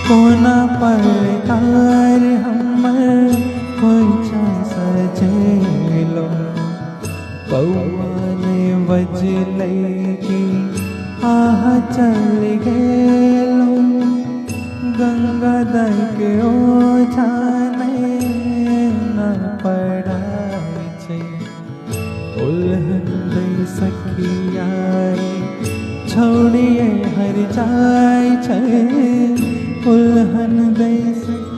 कोना परकार हमर खोइछा सजेलो पौआने बजलै कि आह चल गेलो गंगा दाई के ओछाने न पड़ाय छै उल्हन दै सखियाई छोड़िए हर जाय छै उल्हन दै सखियाई